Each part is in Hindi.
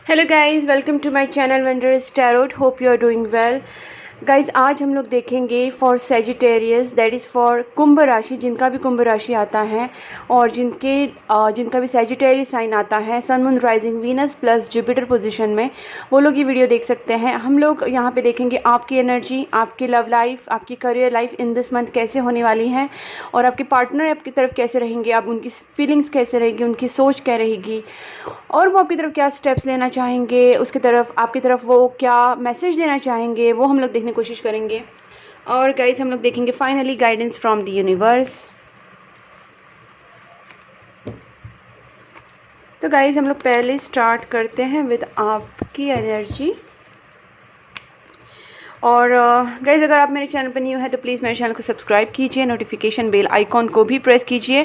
Hello guys, welcome to my channel wondrous tarot. Hope you are doing well. Guys, आज हम लोग देखेंगे for Sagittarius, that is for कुंभ राशि, जिनका भी कुंभ राशि आता है और जिनका भी सेजिटेरियस साइन आता है, sun moon rising Venus plus Jupiter position में, वो लोग ये वीडियो देख सकते हैं। हम लोग यहाँ पे देखेंगे आपकी एनर्जी, आपकी लव लाइफ, आपकी career life in this month कैसे होने वाली है और आपके पार्टनर आपकी तरफ कैसे रहेंगे, आप उनकी फीलिंग्स कैसे रहेगी, उनकी सोच क्या रहेगी और वो आपकी तरफ क्या स्टेप्स लेना चाहेंगे, उसकी तरफ आपकी तरफ वो क्या मैसेज देना चाहेंगे, वो हम लोग देखने की कोशिश करेंगे। और गाइज हम लोग देखेंगे finally guidance from the universe. तो गाइज हम लोग पहले स्टार्ट करते हैं विद आपकी एनर्जी। और गाइज़, अगर आप मेरे चैनल पर न्यू है तो प्लीज़ मेरे चैनल को सब्सक्राइब कीजिए, नोटिफिकेशन बेल आइकॉन को भी प्रेस कीजिए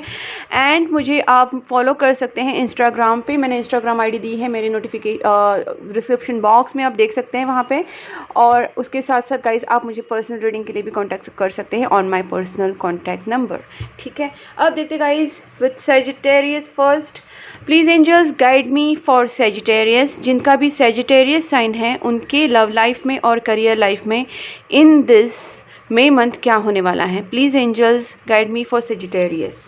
एंड मुझे आप फॉलो कर सकते हैं इंस्टाग्राम पे। मैंने इंस्टाग्राम आईडी दी है मेरे डिस्क्रिप्शन बॉक्स में, आप देख सकते हैं वहाँ पे। और उसके साथ साथ गाइज़ आप मुझे पर्सनल रीडिंग के लिए भी कॉन्टैक्ट कर सकते हैं on my personal contact number. ठीक है, अब देखते guys with Sagittarius first. Please angels guide me for Sagittarius, जिनका भी सेजिटेरियस साइन है उनके लव लाइफ में और करियर लाइफ में इन दिस मे मंथ क्या होने वाला है। Please angels guide me for Sagittarius.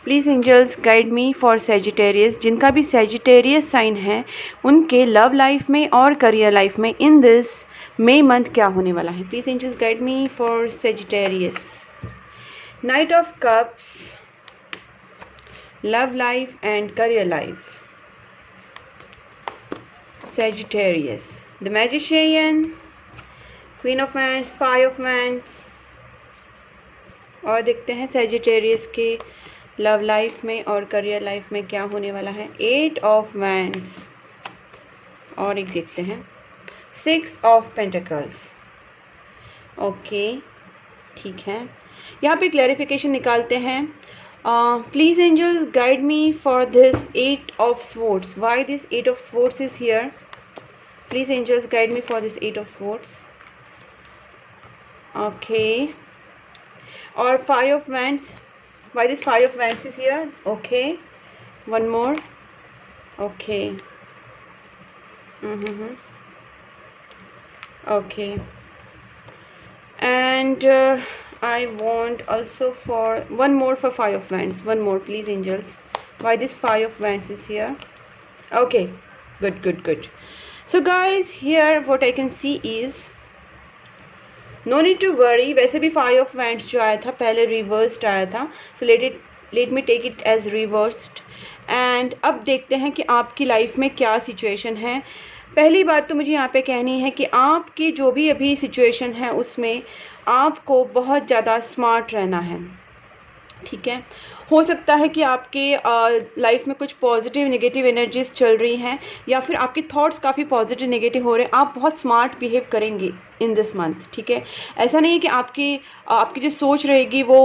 Please angels guide me for Sagittarius, जिनका भी सेजिटेरियस साइन है उनके लव लाइफ में और करियर लाइफ में इन दिस मे मंथ क्या होने वाला है। Please angels guide me for Sagittarius. Knight of cups, love life and career life. Sagittarius, the Magician, Queen of Wands, Five of Wands। और देखते हैं Sagittarius के लव लाइफ में और करियर लाइफ में क्या होने वाला है। Eight of Wands। और एक देखते हैं Six of Pentacles। ओके, ठीक है, यहाँ पे क्लैरिफिकेशन निकालते हैं। Please angels guide me for this Eight of Swords. Why this Eight of Swords is here? Please angels guide me for this Eight of Swords. Okay. Or Five of Wands. Why this Five of Wands is here? Okay. One more. Okay. Okay. And I want also for one more for Five of Wands. One more, please angels. Why this Five of Wands is here? Okay, good. So guys, here what I can see is no need to worry. वैसे भी Five of Wands जो आया था पहले reversed आया था, so let me take it as reversed। and अब देखते हैं कि आपकी लाइफ में क्या सिचुएशन है। पहली बात तो मुझे यहाँ पे कहनी है कि आपकी जो भी अभी सिचुएशन है उसमें आपको बहुत ज़्यादा स्मार्ट रहना है। ठीक है, हो सकता है कि आपके लाइफ में कुछ पॉजिटिव नेगेटिव एनर्जीज चल रही हैं या फिर आपके थॉट्स काफ़ी पॉजिटिव नेगेटिव हो रहे हैं। आप बहुत स्मार्ट बिहेव करेंगे इन दिस मंथ। ठीक है, ऐसा नहीं है कि आपकी जो सोच रहेगी वो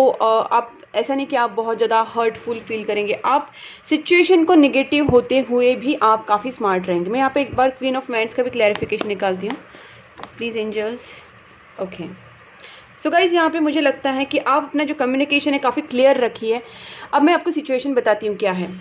ऐसा नहीं कि आप बहुत ज़्यादा हर्टफुल फील करेंगे। आप सिचुएशन को नेगेटिव होते हुए भी आप काफ़ी स्मार्ट रहेंगे। मैं यहाँ पे एक बार क्वीन ऑफ वांड्स का भी क्लैरिफिकेशन निकालती हूँ, please angels. Okay, so guys, यहाँ पे मुझे लगता है कि आप अपना जो कम्युनिकेशन है काफ़ी क्लियर रखिए। अब मैं आपको सिचुएशन बताती हूँ क्या है।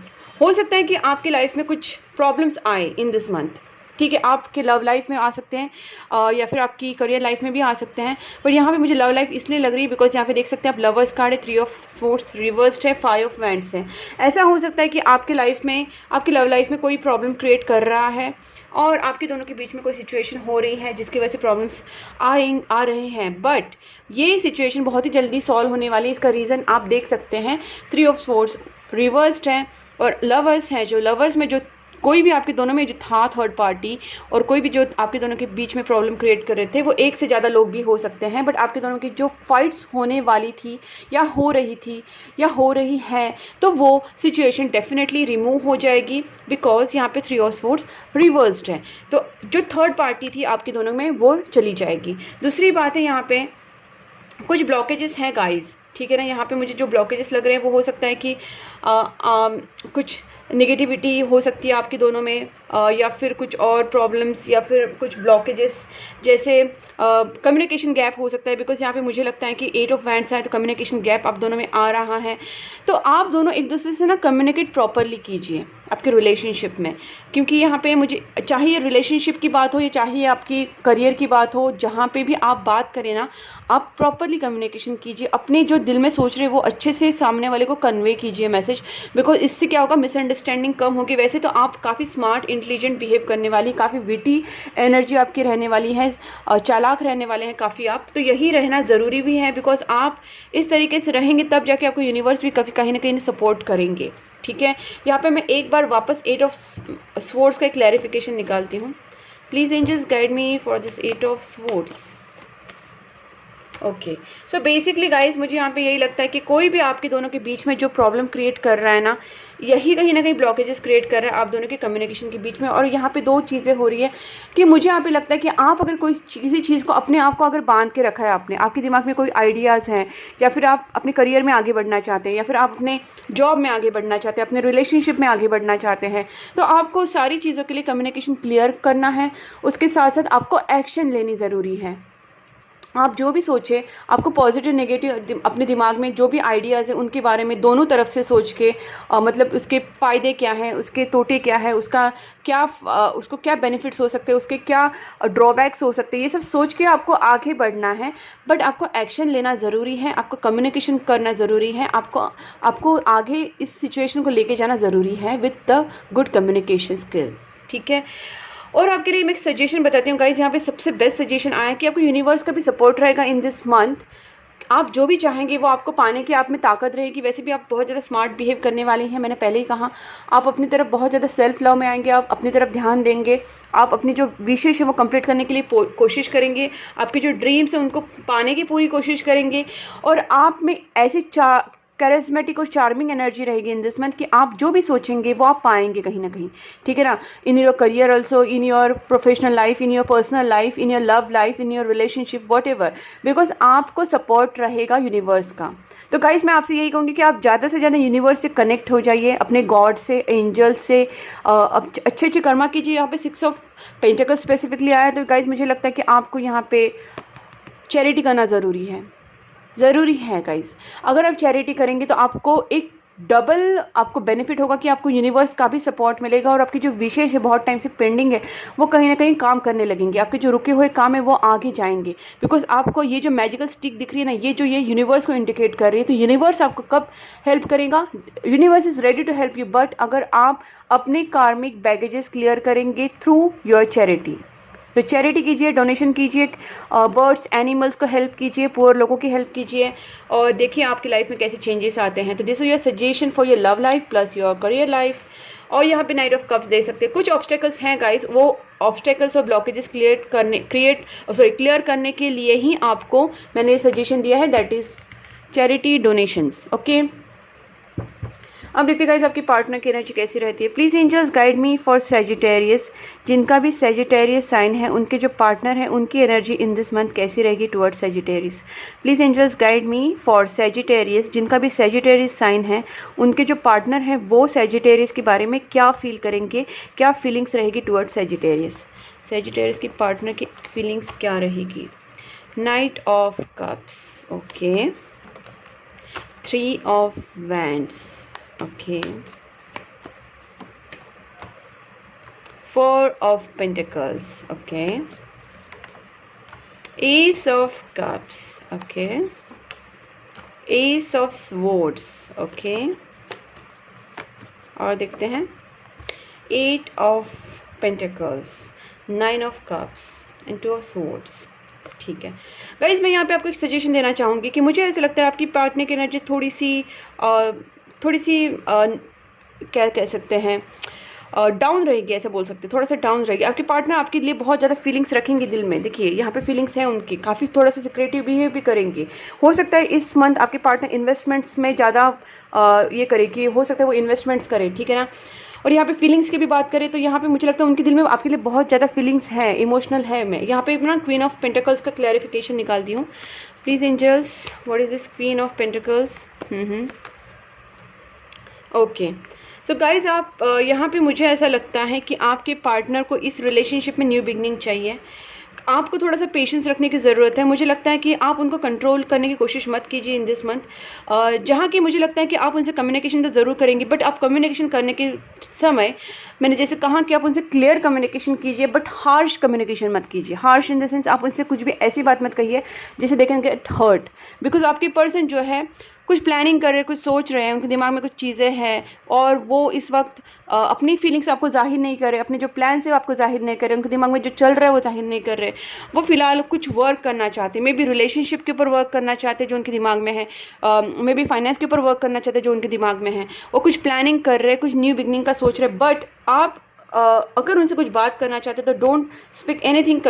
हो सकता है कि आपकी लाइफ में कुछ प्रॉब्लम्स आए इन दिस मंथ। ठीक है, आपके लव लाइफ में आ सकते हैं या फिर आपकी करियर लाइफ में भी आ सकते हैं। पर यहाँ पे मुझे लव लाइफ इसलिए लग रही है बिकॉज यहाँ पे देख सकते हैं आप लवर्स कार्ड है, 3 ऑफ स्वॉर्ड्स रिवर्स्ड है, 5 ऑफ वैंड्स है। ऐसा हो सकता है कि आपके लाइफ में, आपकी लव लाइफ में कोई प्रॉब्लम क्रिएट कर रहा है और आपके दोनों के बीच में कोई सिचुएशन हो रही है जिसकी वजह से प्रॉब्लम्स आ रहे हैं। बट ये सिचुएशन बहुत ही जल्दी सॉल्व होने वाली है। इसका रीज़न आप देख सकते हैं, 3 ऑफ स्वॉर्ड्स रिवर्स्ड है और लवर्स हैं। जो लवर्स में जो कोई भी आपके दोनों में जो था थर्ड पार्टी और कोई भी जो आपके दोनों के बीच में प्रॉब्लम क्रिएट कर रहे थे, वो एक से ज़्यादा लोग भी हो सकते हैं। बट आपके दोनों की जो फाइट्स होने वाली थी या हो रही थी या हो रही है, तो वो सिचुएशन डेफिनेटली रिमूव हो जाएगी बिकॉज यहाँ पे 3 ऑफ स्वॉर्ड्स रिवर्स्ड है। तो जो थर्ड पार्टी थी आपके दोनों में वो चली जाएगी। दूसरी बात है, यहाँ पे कुछ ब्लॉकेजेस हैं गाइज। ठीक है ना, यहाँ पे मुझे जो ब्लॉकेजेस लग रहे हैं वो हो सकता है कि कुछ नेगेटिविटी हो सकती है आपके दोनों में, या फिर कुछ और प्रॉब्लम्स या फिर कुछ ब्लॉकेजेस, जैसे कम्युनिकेशन गैप हो सकता है, बिकॉज यहाँ पे मुझे लगता है कि 8 ऑफ वैंड्स है तो कम्युनिकेशन गैप आप दोनों में आ रहा है। तो आप दोनों एक दूसरे से ना कम्युनिकेट प्रॉपरली कीजिए आपके रिलेशनशिप में, क्योंकि यहाँ पे मुझे चाहे रिलेशनशिप की बात हो या चाहे आपकी करियर की बात हो, जहाँ पे भी आप बात करें ना, आप प्रॉपरली कम्युनिकेशन कीजिए, अपने जो दिल में सोच रहे हैं वो अच्छे से सामने वाले को कन्वे कीजिए मैसेज, बिकॉज इससे क्या होगा, मिसअंडरस्टैंडिंग कम होगी। वैसे तो आप काफ़ी स्मार्ट इंटेलिजेंट बिहेव करने वाली, काफ़ी विटी एनर्जी आपकी रहने वाली है, चालाक रहने वाले हैं काफ़ी आप, तो यही रहना ज़रूरी भी है, बिकॉज आप इस तरीके से रहेंगे तब जाके आपको यूनिवर्स भी काफ़ी कहीं ना कहीं सपोर्ट करेंगे। ठीक है, यहाँ पे मैं एक बार वापस 8 ऑफ स्वॉर्ड्स का एक क्लैरिफिकेशन निकालती हूँ। Please angels guide me for this 8 of swords. Okay, so basically guys मुझे यहाँ पे यही लगता है कि कोई भी आपके दोनों के बीच में जो प्रॉब्लम क्रिएट कर रहा है ना, यही कहीं ना कहीं ब्लॉकेजेस क्रिएट कर रहा है आप दोनों के कम्युनिकेशन के बीच में। और यहाँ पे दो चीज़ें हो रही है कि मुझे यहाँ पे लगता है कि आप अगर कोई किसी चीज़ को अपने आप को अगर बांध के रखा है आपने, आपके दिमाग में कोई आइडियाज़ हैं, या फिर आप अपने करियर में आगे बढ़ना चाहते हैं, या फिर आप अपने जॉब में आगे बढ़ना चाहते हैं, अपने रिलेशनशिप में आगे बढ़ना चाहते हैं, तो आपको सारी चीज़ों के लिए कम्युनिकेशन क्लियर करना है। उसके साथ साथ आपको एक्शन लेनी ज़रूरी है। आप जो भी सोचें, आपको पॉजिटिव नेगेटिव अपने दिमाग में जो भी आइडियाज़ हैं उनके बारे में दोनों तरफ से सोच के, मतलब उसके फ़ायदे क्या हैं, उसके तोटे क्या है, उसका क्या उसको क्या बेनिफिट्स हो सकते हैं, उसके क्या ड्रॉबैक्स हो सकते हैं, ये सब सोच के आपको आगे बढ़ना है। बट आपको एक्शन लेना ज़रूरी है, आपको कम्युनिकेशन करना ज़रूरी है, आपको आगे इस सिचुएशन को लेके जाना ज़रूरी है with the good communication skill. ठीक है, और आपके लिए मैं एक सजेशन बताती हूँ गाइज, यहाँ पे सबसे बेस्ट सजेशन आया कि आपको यूनिवर्स का भी सपोर्ट रहेगा इन दिस मंथ। आप जो भी चाहेंगे वो आपको पाने की आप में ताकत रहेगी। वैसे भी आप बहुत ज़्यादा स्मार्ट बिहेव करने वाले हैं, मैंने पहले ही कहा। आप अपनी तरफ बहुत ज़्यादा सेल्फ लव में आएंगे, आप अपनी तरफ ध्यान देंगे, आप अपनी जो विशेष है वो कंप्लीट करने के लिए कोशिश करेंगे, आपके जो ड्रीम्स हैं उनको पाने की पूरी कोशिश करेंगे, और आप में ऐसी कैरिज्मेटिक और चार्मिंग एनर्जी रहेगी इन दिस मंथ कि आप जो भी सोचेंगे वो आप पाएंगे कहीं ना कहीं। ठीक है ना, in your career also, in your professional life, in your personal life, in your love life, in your relationship, what ever, because आपको सपोर्ट रहेगा यूनिवर्स का। तो गाइज मैं आपसे यही कहूँगी कि आप ज़्यादा से ज़्यादा यूनिवर्स से कनेक्ट हो जाइए, अपने गॉड से, एंजल्स से, अच्छे अच्छे कर्मा कीजिए। यहाँ पे 6 ऑफ पेंटिकल्स स्पेसिफिकली आया है, तो गाइज मुझे लगता है कि आपको यहाँ पे चैरिटी करना ज़रूरी है गाइज। अगर आप चैरिटी करेंगे तो आपको एक डबल आपको बेनिफिट होगा कि आपको यूनिवर्स का भी सपोर्ट मिलेगा, और आपकी जो विशेष है बहुत टाइम से पेंडिंग है वो कहीं ना कहीं काम करने लगेंगे, आपके जो रुके हुए काम है वो आगे जाएंगे। बिकॉज आपको ये जो मैजिकल स्टिक दिख रही है ना, ये यूनिवर्स को इंडिकेट कर रही है। तो यूनिवर्स आपको कब हेल्प करेगा? Universe is ready to help you, but अगर आप अपने कार्मिक बैगेजेस क्लियर करेंगे थ्रू योर चैरिटी। तो चैरिटी कीजिए, डोनेशन कीजिए, बर्ड्स एनिमल्स को हेल्प कीजिए, पुअर लोगों की हेल्प कीजिए, और देखिए आपकी लाइफ में कैसे चेंजेस आते हैं। तो this is your suggestion for your love life plus your career life. और यहाँ पे नाइट ऑफ कप्स दे सकते हैं। कुछ ऑब्स्टेकल्स हैं गाइस, वो ऑब्स्टेकल्स और ब्लॉकेजेस क्लियर करने के लिए ही आपको मैंने सजेशन दिया है, that is charity donations. Okay, अब देखते गाइस आपकी पार्टनर की एनर्जी कैसी रहती है। Please angels guide me for Sagittarius, जिनका भी सैजिटेरियस साइन है, उनके जो पार्टनर हैं उनकी एनर्जी इन दिस मंथ कैसी रहेगी toward Sagittarius. Please angels guide me for Sagittarius, जिनका भी सैजिटेरियस साइन है, उनके जो पार्टनर हैं वो सैजिटेरियस के बारे में क्या फील करेंगे, क्या फीलिंग्स रहेगी टुवर्ड सैजिटेरियस। सैजिटेरियस की पार्टनर की फीलिंग्स क्या रहेगी। Night of cups, okay, 3 of wands, okay, 4 of Pentacles, okay, Ace of Cups, okay, Ace of Swords, okay, और देखते हैं 8 of Pentacles, 9 of Cups and 2 of Swords। ठीक है गाइज, मैं यहाँ पे आपको एक सजेशन देना चाहूँगी कि मुझे ऐसा लगता है आपकी पार्टनर की एनर्जी थोड़ी सी क्या कह सकते हैं, डाउन रहेगी, ऐसा बोल सकते हैं, थोड़ा सा डाउन रहेगी। आपके पार्टनर आपके लिए बहुत ज़्यादा फीलिंग्स रखेंगे दिल में। देखिए यहाँ पे फीलिंग्स हैं उनकी, काफ़ी थोड़ा सा सिक्रेटिव बिहेव भी करेंगे। हो सकता है इस मंथ आपके पार्टनर इन्वेस्टमेंट्स में ज़्यादा ये करेगी, हो सकता है वो इन्वेस्टमेंट्स करे, ठीक है ना। और यहाँ पे फीलिंग्स की भी बात करें तो यहाँ पे मुझे लगता है उनके दिल में आपके लिए बहुत ज़्यादा फीलिंग्स है, इमोशनल है। मैं यहाँ पे ना क्वीन ऑफ पेंटिकल्स का क्लैरिफिकेशन निकालती हूँ। Please angels, what is this queen of pentacles. Okay, so guys आप यहाँ पे मुझे ऐसा लगता है कि आपके पार्टनर को इस रिलेशनशिप में न्यू बिगनिंग चाहिए। आपको थोड़ा सा पेशेंस रखने की ज़रूरत है। मुझे लगता है कि आप उनको कंट्रोल करने की कोशिश मत कीजिए इन दिस मंथ। जहाँ की मुझे लगता है कि आप उनसे कम्युनिकेशन तो ज़रूर करेंगे, बट आप कम्युनिकेशन करने के समय मैंने जैसे कहा कि आप उनसे क्लियर कम्युनिकेशन कीजिए, बट हार्श कम्युनिकेशन मत कीजिए। हार्श इन द सेंस आप उनसे कुछ भी ऐसी बात मत कहिए जिसे they can get hurt, because आपकी पर्सन जो है कुछ प्लानिंग कर रहे हैं, कुछ सोच रहे हैं, उनके दिमाग में कुछ चीज़ें हैं और वो इस वक्त अपनी फीलिंग्स आपको जाहिर नहीं कर रहे, अपने जो प्लान है आपको जाहिर नहीं कर रहे, उनके दिमाग में जो चल रहा है वो जाहिर नहीं कर रहे। वो फिलहाल कुछ वर्क करना चाहते, मे बी रिलेशनशिप के ऊपर वर्क करना चाहते जो उनके दिमाग में है, मे बी फाइनेंस के ऊपर वर्क करना चाहते जो उनके दिमाग में है। वो कुछ प्लानिंग कर रहे, कुछ न्यू बिगनिंग का सोच रहे, बट आप अगर उनसे कुछ बात करना चाहते तो don't speak anything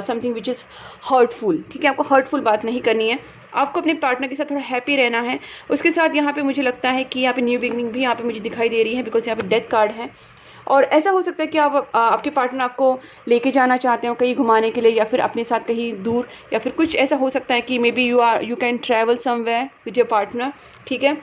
something which is hurtful. ठीक है, आपको हर्टफुल बात नहीं करनी है, आपको अपने पार्टनर के साथ थोड़ा हैप्पी रहना है। उसके साथ यहाँ पे मुझे लगता है कि यहाँ पे न्यू बिगनिंग भी यहाँ पे मुझे दिखाई दे रही है, बिकॉज यहाँ पे डेथ कार्ड है। और ऐसा हो सकता है कि आप आपके पार्टनर आपको लेके जाना चाहते हो कहीं घुमाने के लिए, या फिर अपने साथ कहीं दूर, या फिर कुछ ऐसा हो सकता है कि may be you can travel somewhere with your partner. ठीक है,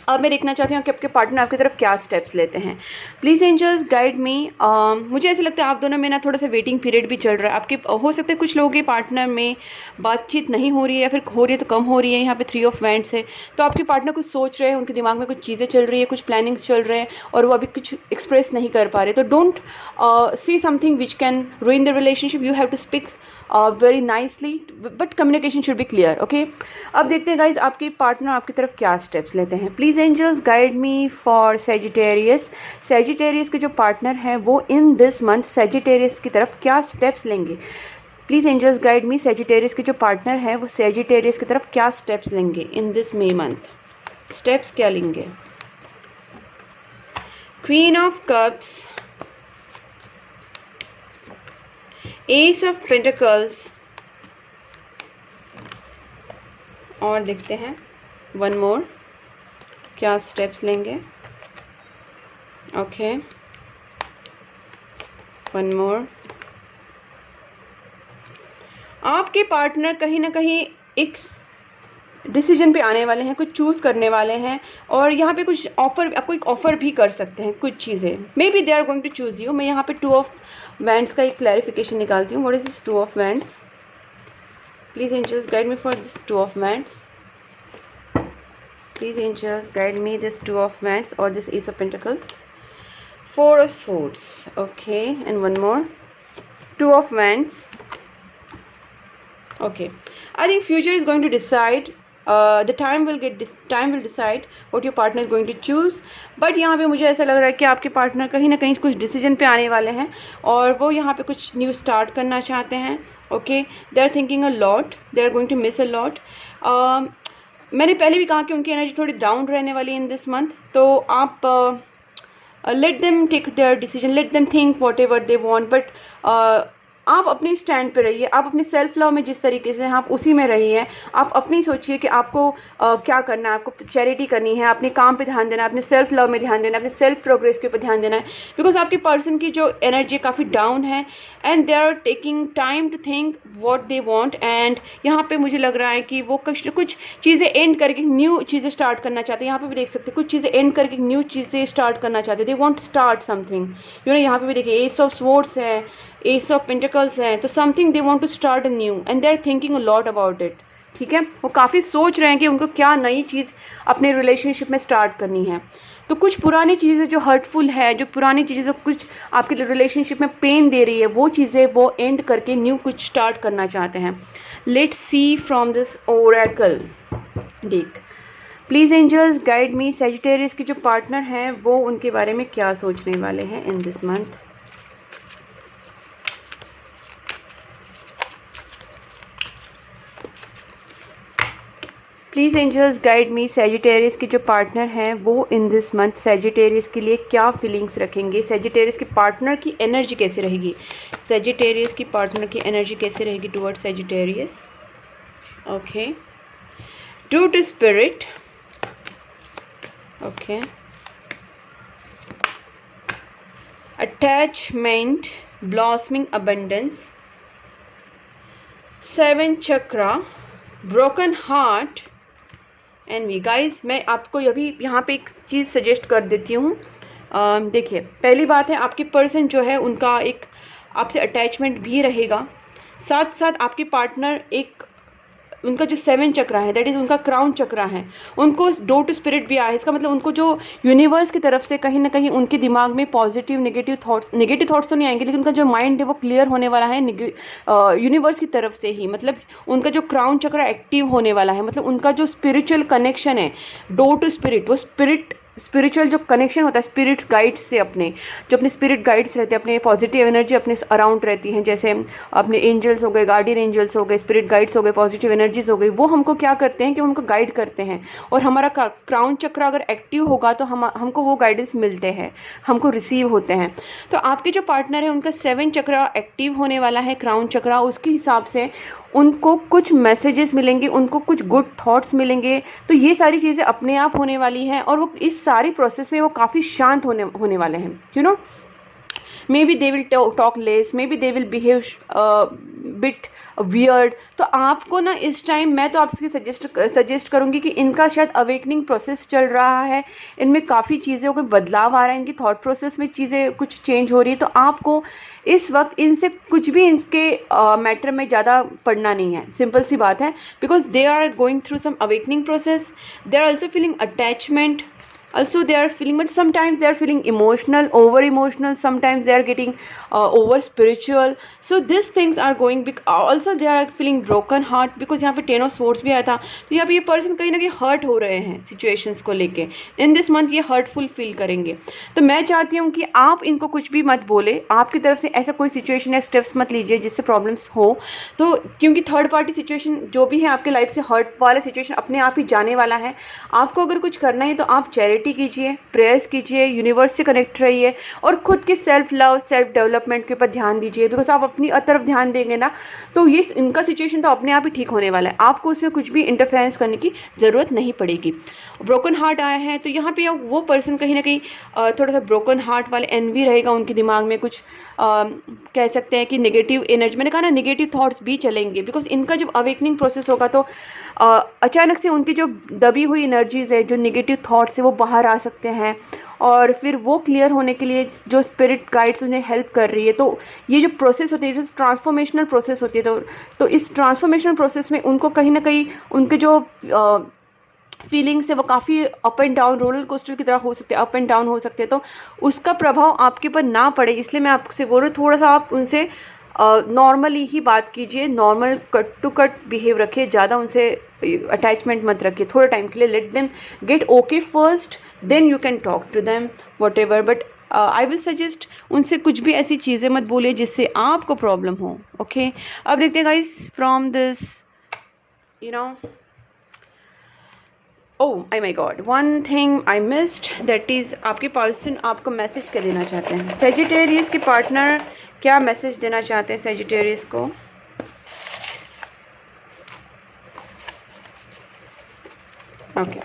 अब मैं देखना चाहती हूँ कि आपके पार्टनर आपकी तरफ क्या स्टेप्स लेते हैं। Please angels guide me. मुझे ऐसा लगता है आप दोनों में ना थोड़ा सा वेटिंग पीरियड भी चल रहा है। आपके हो सकता है कुछ लोगों के पार्टनर में बातचीत नहीं हो रही है, या फिर हो रही है तो कम हो रही है। यहाँ पे 3 ऑफ वैंड्स है, तो आपके पार्टनर कुछ सोच रहे हैं, उनके दिमाग में कुछ चीज़ें चल रही है, कुछ प्लानिंग्स चल रहे हैं और वो अभी कुछ एक्सप्रेस नहीं कर पा रहे। तो don't see something which can ruin the relationship. You have to speak very nicely, but communication should be clear. Okay, अब देखते हैं गाइज आपके पार्टनर आपकी तरफ क्या स्टेप्स लेते हैं। Please angels guide me for Sagittarius. Sagittarius के जो पार्टनर हैं वो इन दिस मंथ सेजिटेरियस की तरफ क्या स्टेप्स लेंगे। Please angels guide me, Sagittarius के जो पार्टनर हैं वो सेजिटेरियस की तरफ क्या स्टेप्स लेंगे in this May month. Steps क्या लेंगे। Queen of cups, S of pentacles, और देखते हैं वन मोर क्या स्टेप्स लेंगे। Okay, one more. आपके पार्टनर कहीं ना कहीं एक डिसीजन पे आने वाले हैं, कुछ चूज़ करने वाले हैं, और यहाँ पे कुछ ऑफर, आपको एक ऑफर भी कर सकते हैं कुछ चीज़ें। Maybe they are going to choose you. मैं यहाँ पे 2 ऑफ वैंड्स का एक क्लैरिफिकेशन निकालती हूँ। What is this 2 of wands. Please angels guide me for this 2 of wands. Please angels guide me this 2 of wands और this ace of pentacles, 4 of swords. Okay, and one more 2 of wands. Okay, I think future is going to decide. The time will decide what your partner is going to choose. But यहाँ पे मुझे ऐसा लग रहा है कि आपके पार्टनर कहीं ना कहीं कुछ डिसीजन पे आने वाले हैं और वो यहाँ पे कुछ न्यू स्टार्ट करना चाहते हैं। Okay, they are thinking a lot, they are going to miss a lot. मैंने पहले भी कहा कि उनकी एनर्जी थोड़ी डाउन रहने वाली है इन दिस मंथ, तो आप let them take their decision, let them think whatever they want, but आप अपने स्टैंड पे रहिए। आप अपने सेल्फ लव में जिस तरीके से हैं आप उसी में रहिए। आप अपनी सोचिए कि आपको क्या करना है। आपको चैरिटी करनी है, अपने काम पे ध्यान देना है, अपने सेल्फ लव में ध्यान देना है, अपने सेल्फ प्रोग्रेस के ऊपर ध्यान देना है, बिकॉज आपके पर्सन की जो एनर्जी काफ़ी डाउन है and they are taking time to think what they want. And यहाँ पे मुझे लग रहा है कि वो कुछ चीज़ें एंड करके न्यू चीज़ें स्टार्ट करना चाहते हैं। यहाँ पे भी देख सकते हैं कुछ चीज़ें एंड करके न्यू चीज़ें स्टार्ट करना चाहते हैं। They want start something, you know. यहाँ पे भी देखिए एस ऑफ स्वॉर्ड्स है, एस ऑफ पेंटिकल्स है, तो something they want to start new and they are thinking a lot about it. ठीक है, वो काफ़ी सोच रहे हैं कि उनको क्या नई चीज़ अपने रिलेशनशिप में स्टार्ट करनी है। तो कुछ पुरानी चीज़ें जो हर्टफुल है, जो पुरानी चीज़ें जो कुछ आपके रिलेशनशिप में पेन दे रही है, वो चीज़ें वो एंड करके न्यू कुछ स्टार्ट करना चाहते हैं। Let's see from this oracle deck. Please angels guide me, Sagittarius के जो पार्टनर हैं वो उनके बारे में क्या सोचने वाले हैं in this month. Please angels guide me, Sagittarius के जो पार्टनर हैं वो इन दिस मंथ सैजिटेरियस के लिए क्या फीलिंग्स रखेंगे। सैजिटेरियस के पार्टनर की एनर्जी कैसे रहेगी। सैजिटेरियस की पार्टनर की एनर्जी कैसे रहेगी toward Sagittarius. Okay, true to spirit. Okay, attachment, blossoming abundance, 7 chakra, broken heart, envy guys, मैं आपको अभी यहाँ पे एक चीज़ सजेस्ट कर देती हूँ। देखिए, पहली बात है, आपके पर्सन जो है उनका एक आपसे अटैचमेंट भी रहेगा, साथ साथ आपके पार्टनर एक उनका जो 7 चक्रा है, दैट इज़ उनका क्राउन चक्रा है, उनको डोर टू स्पिरिट भी आया है। इसका मतलब उनको जो यूनिवर्स की तरफ से कहीं ना कहीं उनके दिमाग में पॉजिटिव नेगेटिव थॉट्स तो नहीं आएंगे, लेकिन उनका जो माइंड है वो क्लियर होने वाला है यूनिवर्स की तरफ से ही। मतलब उनका जो क्राउन चक्रा एक्टिव होने वाला है, मतलब उनका जो स्पिरिचुअल कनेक्शन है, डोर टू स्पिरिट, वो स्पिरिचुअल जो कनेक्शन होता है स्पिरिट गाइड्स से, जो अपने स्पिरिट गाइड्स रहते हैं, अपने पॉजिटिव एनर्जी अपने अराउंड रहती हैं, जैसे अपने एंजल्स हो गए, गार्डियन एंजल्स हो गए, स्पिरिट गाइड्स हो गए, पॉजिटिव एनर्जीज हो गई, वो हमको क्या करते हैं कि हमको गाइड करते हैं। और हमारा क्राउन चक्र अगर एक्टिव होगा तो हमको वो गाइडेंस मिलते हैं, हमको रिसीव होते हैं। तो आपके जो पार्टनर है उनका 7 चक्र एक्टिव होने वाला है, क्राउन चक्र, उसके हिसाब से उनको कुछ मैसेजेस मिलेंगे, उनको कुछ गुड थॉट्स मिलेंगे। तो ये सारी चीज़ें अपने आप होने वाली हैं, और वो इस सारी प्रोसेस में वो काफ़ी शांत होने वाले हैं, you know. May be they will talk less, may be they will behave bit weird. तो आपको ना इस टाइम मैं तो आपसे सजेस्ट करूँगी कि इनका शायद अवेकनिंग प्रोसेस चल रहा है, इनमें काफ़ी चीज़ों के बदलाव आ रहा है, इनकी थॉट प्रोसेस में चीज़ें कुछ चेंज हो रही है। तो आपको इस वक्त इनसे कुछ भी इनके मैटर में ज़्यादा पढ़ना नहीं है, सिंपल सी बात है, because they are going through some awakening process, they are also feeling attachment, also they are feeling, but sometimes they are feeling emotional, over emotional, sometimes they are getting over spiritual. So these things are going also they are feeling broken heart, because यहाँ पे 10 of swords भी आया था। तो यहाँ पे ये पर्सन कहीं ना कहीं हर्ट हो रहे हैं सिचुएशंस को लेके, इन दिस मंथ ये हर्टफुल फील करेंगे। तो मैं चाहती हूँ कि आप इनको कुछ भी मत बोले, आपकी तरफ से ऐसा कोई सिचुएशन या स्टेप्स मत लीजिए जिससे प्रॉब्लम्स हो। तो क्योंकि थर्ड पार्टी सिचुएशन जो भी है आपके लाइफ से, हर्ट वाला सिचुएशन अपने आप ही जाने वाला है। आपको अगर कुछ करना है तो आप चैरिटी कीजिए, प्रेयर्स कीजिए, यूनिवर्स से कनेक्ट रहिए, और खुद के सेल्फ लव, सेल्फ डेवलपमेंट के ऊपर ध्यान दीजिए। बिकॉज आप अपनी तरफ ध्यान देंगे ना, तो ये इनका सिचुएशन तो अपने आप ही ठीक होने वाला है, आपको उसमें कुछ भी इंटरफेरेंस करने की ज़रूरत नहीं पड़ेगी। ब्रोकन हार्ट आया है, तो यहाँ पे वो पर्सन कहीं ना कहीं थोड़ा सा ब्रोकन हार्ट वाले एनवी रहेगा उनके दिमाग में, कुछ कह सकते हैं कि नेगेटिव एनर्जी, मैंने कहा ना नेगेटिव थॉट्स भी चलेंगे, बिकॉज इनका जब अवेकनिंग प्रोसेस होगा तो अचानक से उनकी जो दबी हुई एनर्जीज है, जो नेगेटिव थॉट्स है, वो बाहर आ सकते हैं, और फिर वो क्लियर होने के लिए जो स्पिरिट गाइड्स उन्हें हेल्प कर रही है। तो ये जो प्रोसेस होती है, जैसे ट्रांसफॉर्मेशनल प्रोसेस होती है, तो इस ट्रांसफॉर्मेशनल प्रोसेस में उनको कहीं ना कहीं उनके जो फीलिंग्स है वो काफ़ी up and down, roller coaster की तरह हो सकते हैं, अप एंड डाउन हो सकते हैं। तो उसका प्रभाव आपके ऊपर ना पड़े, इसलिए मैं आपसे बोल रही हूँ, थोड़ा सा आप उनसे नॉर्मली ही बात कीजिए, normal cut to cut behave रखिए, ज़्यादा उनसे अटैचमेंट मत रखिए। थोड़े टाइम के लिए let them get okay first, then you can talk to them whatever, but I will suggest उनसे कुछ भी ऐसी चीज़ें मत बोलिए जिससे आपको प्रॉब्लम हो। ओके, अब देखते हैं guys from this, you know, oh my God, one thing I missed, that is आपके पर्सन आपको मैसेज क्या देना चाहते हैं। सेजिटेरियस के पार्टनर क्या मैसेज देना चाहते हैं सेजिटेरियस को। ओके,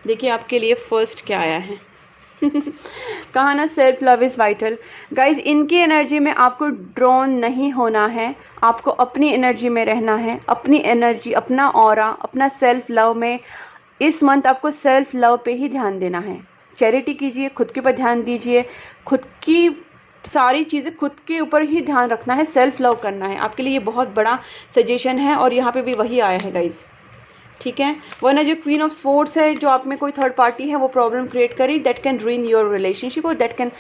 देखिए आपके लिए फर्स्ट क्या आया है। कहा ना self love is vital. Guys, इनकी एनर्जी में आपको ड्रॉन नहीं होना है, आपको अपनी एनर्जी में रहना है, अपनी एनर्जी, अपना ऑरा, अपना सेल्फ लव में इस मंथ आपको सेल्फ लव पे ही ध्यान देना है। चैरिटी कीजिए, खुद के ऊपर ध्यान दीजिए, खुद की सारी चीज़ें खुद के ऊपर ही ध्यान रखना है, सेल्फ लव करना है। आपके लिए ये बहुत बड़ा सजेशन है, और यहाँ पे भी वही आया है गाइज, ठीक है। वरना जो क्वीन ऑफ स्वॉर्ड्स है, जो आप में कोई थर्ड पार्टी है वो प्रॉब्लम क्रिएट करी, that can ruin your relationship, और that can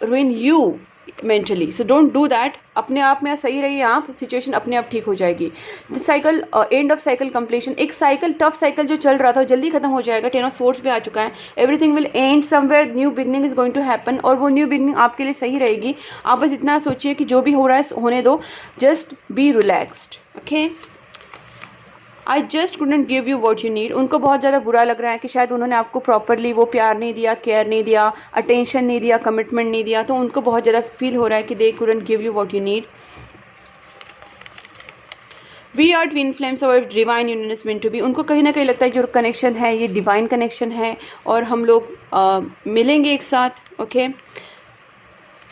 ruin you mentally, so don't do that. अपने आप में सही रहिए आप, सिचुएशन अपने आप ठीक हो जाएगी। Cycle, end of cycle completion, एक साइकिल, टफ साइकिल जो चल रहा था जल्दी खत्म हो जाएगा। 10 ऑफ स्वॉर्ड्स भी आ चुका है, everything will end somewhere, new beginning is going to happen, और वो न्यू बिगनिंग आपके लिए सही रहेगी। आप बस इतना सोचिए कि जो भी हो रहा है होने दो, just be relaxed. Okay, I just couldn't give you what you need. उनको बहुत ज़्यादा बुरा लग रहा है कि शायद उन्होंने आपको प्रॉपरली वो प्यार नहीं दिया, केयर नहीं दिया, अटेंशन नहीं दिया, कमिटमेंट नहीं दिया, तो उनको बहुत ज़्यादा फील हो रहा है कि they couldn't give you what you need. We are twin flames और divine union is meant to be. उनको कहीं ना कहीं लगता है जो कनेक्शन है ये डिवाइन कनेक्शन है, और हम लोग मिलेंगे एक साथ। ओके,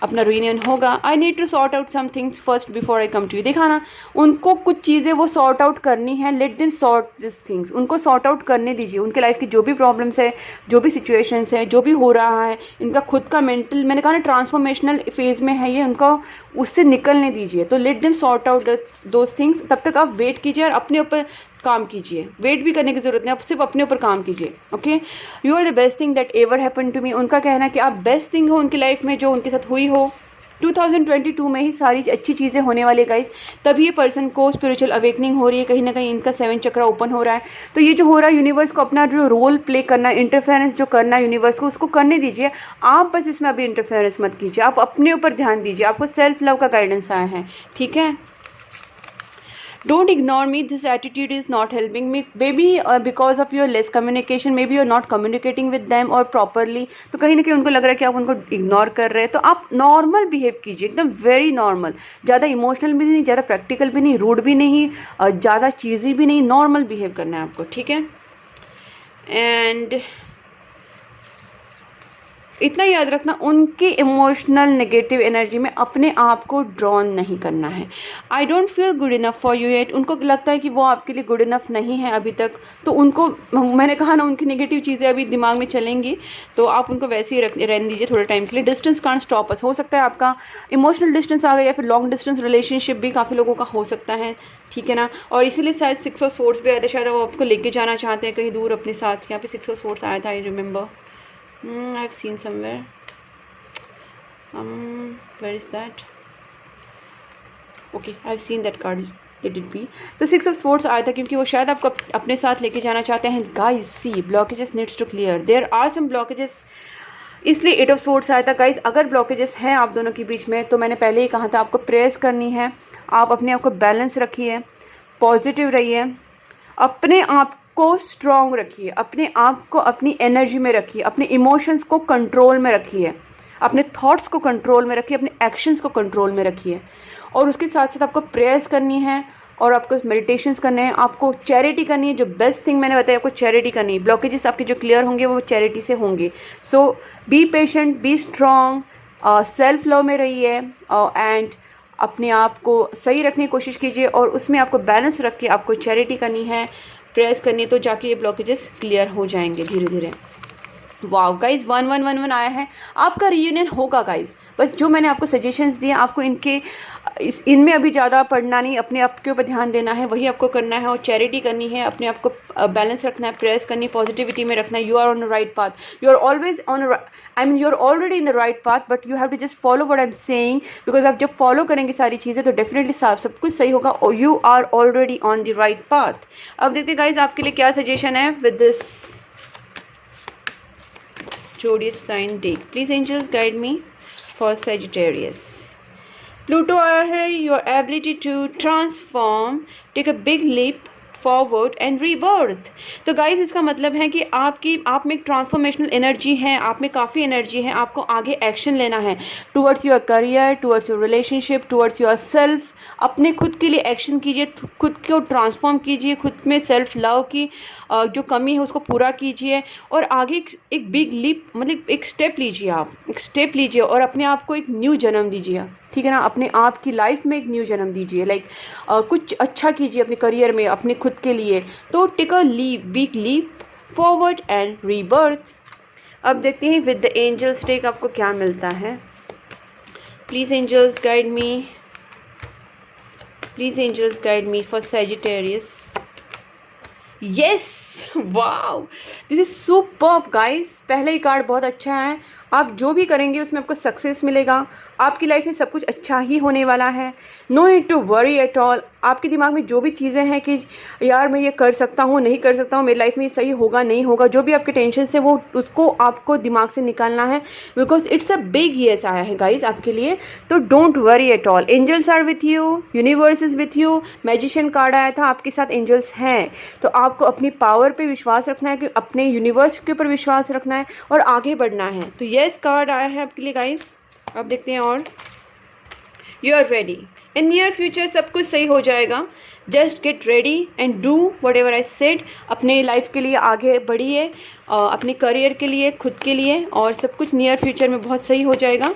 अपना रीयूनियन होगा। I need to sort out some things first before I come to you. देखा ना, उनको कुछ चीज़ें वो सॉर्ट आउट करनी है, let them sort this things, उनको सॉर्ट आउट करने दीजिए। उनके लाइफ की जो भी प्रॉब्लम्स है, जो भी सिचुएशंस है, जो भी हो रहा है, इनका खुद का मेंटल, मैंने कहा ना ट्रांसफॉर्मेशनल फेज में है ये, उनको उससे निकलने दीजिए। तो let them sort out those things. तब तक आप वेट कीजिए और अपने ऊपर काम कीजिए। वेट भी करने की जरूरत नहीं, आप सिर्फ अपने ऊपर काम कीजिए। Okay, you are the best thing that ever happen to me. उनका कहना है कि आप बेस्ट थिंग हो उनकी लाइफ में जो उनके साथ हुई हो। 2022 में ही सारी अच्छी चीज़ें होने वाली गाइस। तभी ये पर्सन को स्पिरिचुअल अवेकनिंग हो रही है, कहीं ना कहीं इनका 7 चक्रा ओपन हो रहा है। तो ये जो हो रहा है, यूनिवर्स को अपना जो रोल प्ले करना है, इंटरफेरेंस जो करना है यूनिवर्स को, उसको करने दीजिए। आप बस इसमें अभी इंटरफेरेंस मत कीजिए, आप अपने ऊपर ध्यान दीजिए। आपको सेल्फ लव का गाइडेंस आया है, ठीक है। Don't ignore me, this attitude is not helping me. Maybe because of your less communication, maybe you're not communicating with them or properly. तो कहीं ना कहीं उनको लग रहा है कि आप उनको इग्नोर कर रहे हैं। तो आप नॉर्मल बिहेव कीजिए, एकदम वेरी नॉर्मल। ज़्यादा इमोशनल भी नहीं, ज़्यादा प्रैक्टिकल भी नहीं, रूड भी नहीं, ज़्यादा चीज़ी भी नहीं, नॉर्मल बिहेव करना है आपको, ठीक है। एंड इतना याद रखना, उनकी इमोशनल नेगेटिव एनर्जी में अपने आप को ड्रॉन नहीं करना है। I don't feel good enough for you yet. उनको लगता है कि वो आपके लिए गुड इनफ नहीं है अभी तक। तो उनको, मैंने कहा ना, उनकी नेगेटिव चीज़ें अभी दिमाग में चलेंगी, तो आप उनको वैसे ही रहने दीजिए थोड़े टाइम के लिए। Distance can't stop us. हो सकता है आपका इमोशनल डिस्टेंस आ गया, या फिर लॉन्ग डिस्टेंस रिलेशनशिप भी काफ़ी लोगों का हो सकता है, ठीक है ना। और इसीलिए शायद 6 ऑफ सोर्ड्स भी आया था, शायद वो आपको लेके जाना चाहते हैं कहीं दूर अपने साथ। यहाँ पे 6 ऑफ सोर्ड्स आया था, I remember. I've seen somewhere. Where is that? Okay, I've seen that card. Let it be. तो 6 of Swords आया था क्योंकि वो शायद आपको अपने साथ लेके जाना चाहते हैं। Guys, see, blockages needs to clear. There are some blockages. इसलिए 8 of Swords आया था। गाइज, अगर ब्लॉकेजेस हैं आप दोनों के बीच में, तो मैंने पहले ही कहा था, आपको प्रेयर्स करनी है। आप अपने आप को बैलेंस रखिए, पॉजिटिव रहिए, अपने आप को स्ट्रॉन्ग रखिए, अपने आप को अपनी एनर्जी में रखिए, अपने इमोशंस को कंट्रोल में रखिए, अपने थॉट्स को कंट्रोल में रखिए, अपने एक्शंस को कंट्रोल में रखिए। और उसके साथ साथ आपको प्रेयर्स करनी है और आपको मेडिटेशंस करने हैं, आपको चैरिटी करनी है। जो बेस्ट थिंग मैंने बताया, आपको चैरिटी करनी है। ब्लॉकेजेस आपके जो क्लियर होंगे वो चैरिटी से होंगे। So be patient, be strong, self love में रहिए एंड अपने आप को सही रखने की कोशिश कीजिए। और उसमें आपको बैलेंस रख के आपको चैरिटी करनी है, प्रेयर्स करनी है, तो जाके ये ब्लॉकेजेस क्लियर हो जाएंगे धीरे धीरे। वाओ गाइज, 1111 आया है। आपका रियूनियन होगा गाइज। बस जो मैंने आपको सजेशंस दिए, आपको इनमें अभी ज़्यादा पढ़ना नहीं, अपने आप के ऊपर ध्यान देना है, वही आपको करना है। और चैरिटी करनी है, अपने आप को बैलेंस रखना है, प्रेयर्स करनी है, पॉजिटिविटी में रखना है। You are on the right path, you are always on, I mean you are already in the right path, but you have to just follow what I am saying. Because आप जब फॉलो करेंगे सारी चीज़ें, तो डेफिनेटली सब कुछ सही होगा। और you are already on the right path. अब देखते गाइज आपके लिए क्या सजेशन है with this zodiac sign deck. Please angels guide me for Sagittarius. Pluto आया है, your ability to transform, take a big leap forward and rebirth. तो गाइज इसका मतलब है कि आप में एक ट्रांसफॉर्मेशनल एनर्जी है, आप में काफ़ी एनर्जी है। आपको आगे एक्शन लेना है towards your career, towards your relationship, towards your self. अपने खुद के लिए एक्शन कीजिए, खुद को ट्रांसफॉर्म कीजिए, खुद में सेल्फ लव की जो कमी है उसको पूरा कीजिए। और आगे एक बिग लीप, मतलब एक स्टेप लीजिए, आप एक स्टेप लीजिए और अपने आप को एक न्यू जन्म दीजिए, ठीक है ना। अपने आप की लाइफ में एक न्यू जन्म दीजिए, लाइक कुछ अच्छा कीजिए अपने करियर में, अपने खुद के लिए। तो take a leap, big leap forward and rebirth. अब देखते हैं विद द एंजल्स टेक आपको क्या मिलता है। Please angels guide me, please angels guide me for Sagittarius. Yes, wow, this is superb guys. पहले ही कार्ड बहुत अच्छा है। आप जो भी करेंगे उसमें आपको सक्सेस मिलेगा, आपकी लाइफ में सब कुछ अच्छा ही होने वाला है। No need to worry at all. आपके दिमाग में जो भी चीज़ें हैं कि यार मैं ये कर सकता हूँ, नहीं कर सकता हूँ, मेरी लाइफ में ये सही होगा नहीं होगा, जो भी आपके टेंशन है वो उसको आपको दिमाग से निकालना है। Because it's a big yes आया है गाइज आपके लिए। तो don't worry at all, angels are with you, universe is with you. Magician card आया था, आपके साथ एंजल्स हैं। तो आपको अपनी पावर पे विश्वास रखना है, कि अपने यूनिवर्स के ऊपर विश्वास रखना है और आगे बढ़ना है। तो येस कार्ड आया है आपके लिए गाइज। अब देखते हैं और you are ready. In near future सब कुछ सही हो जाएगा। Just get ready and do whatever I said. अपने लाइफ के लिए आगे बढ़िए, अपने करियर के लिए, खुद के लिए, और सब कुछ नियर फ्यूचर में बहुत सही हो जाएगा।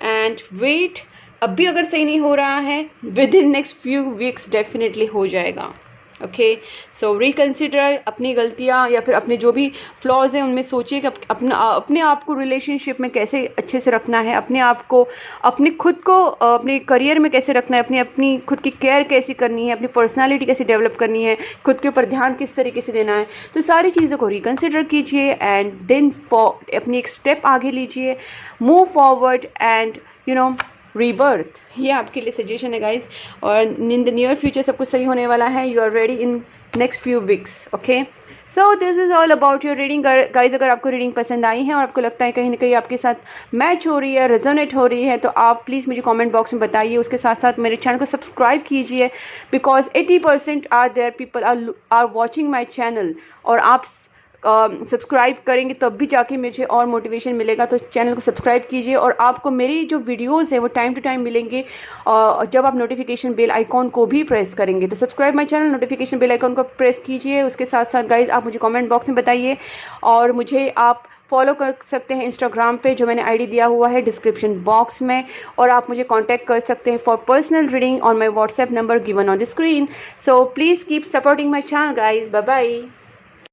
एंड वेट, अभी अगर सही नहीं हो रहा है with in next few weeks definitely हो जाएगा। ओके, सो रिकन्सिडर अपनी गलतियाँ या फिर अपने जो भी फ्लॉज हैं उनमें सोचिए कि अपने आप को रिलेशनशिप में कैसे अच्छे से रखना है, अपने आप को, अपने खुद को अपने करियर में कैसे रखना है, अपनी खुद की केयर कैसे करनी है, अपनी पर्सनालिटी कैसे डेवलप करनी है, खुद के ऊपर ध्यान किस तरीके से देना है। तो सारी चीज़ों को रिकन्सिडर कीजिए एंड देन अपनी एक स्टेप आगे लीजिए, मूव फॉरवर्ड एंड रीबर्थ। ये आपके लिए सजेशन है गाइज, और इन द नियर फ्यूचर सब कुछ सही होने वाला है। You are ready in next few weeks. Okay, so this is all about your reading guys. अगर आपको रीडिंग पसंद आई है और आपको लगता है कहीं ना कहीं आपके साथ मैच हो रही है, रेजोनेट हो रही है, तो आप प्लीज़ मुझे कमेंट बॉक्स में बताइए। उसके साथ साथ मेरे चैनल को सब्सक्राइब कीजिए, because 80% are there people are watching my channel, और आप सब्सक्राइब करेंगे तब भी जाके मुझे और मोटिवेशन मिलेगा। तो चैनल को सब्सक्राइब कीजिए, और आपको मेरी जो वीडियोस है वो टाइम टू टाइम मिलेंगे जब आप नोटिफिकेशन बेल आइकॉन को भी प्रेस करेंगे। तो subscribe my channel, notification bell icon को प्रेस कीजिए। उसके साथ साथ गाइज आप मुझे कमेंट बॉक्स में बताइए, और मुझे आप फॉलो कर सकते हैं इंस्टाग्राम पे, जो मैंने आईडी दिया हुआ है डिस्क्रिप्शन बॉक्स में, और आप मुझे कांटेक्ट कर सकते हैं for personal reading on my WhatsApp number given on the screen. So please keep supporting my channel guys. Bye bye.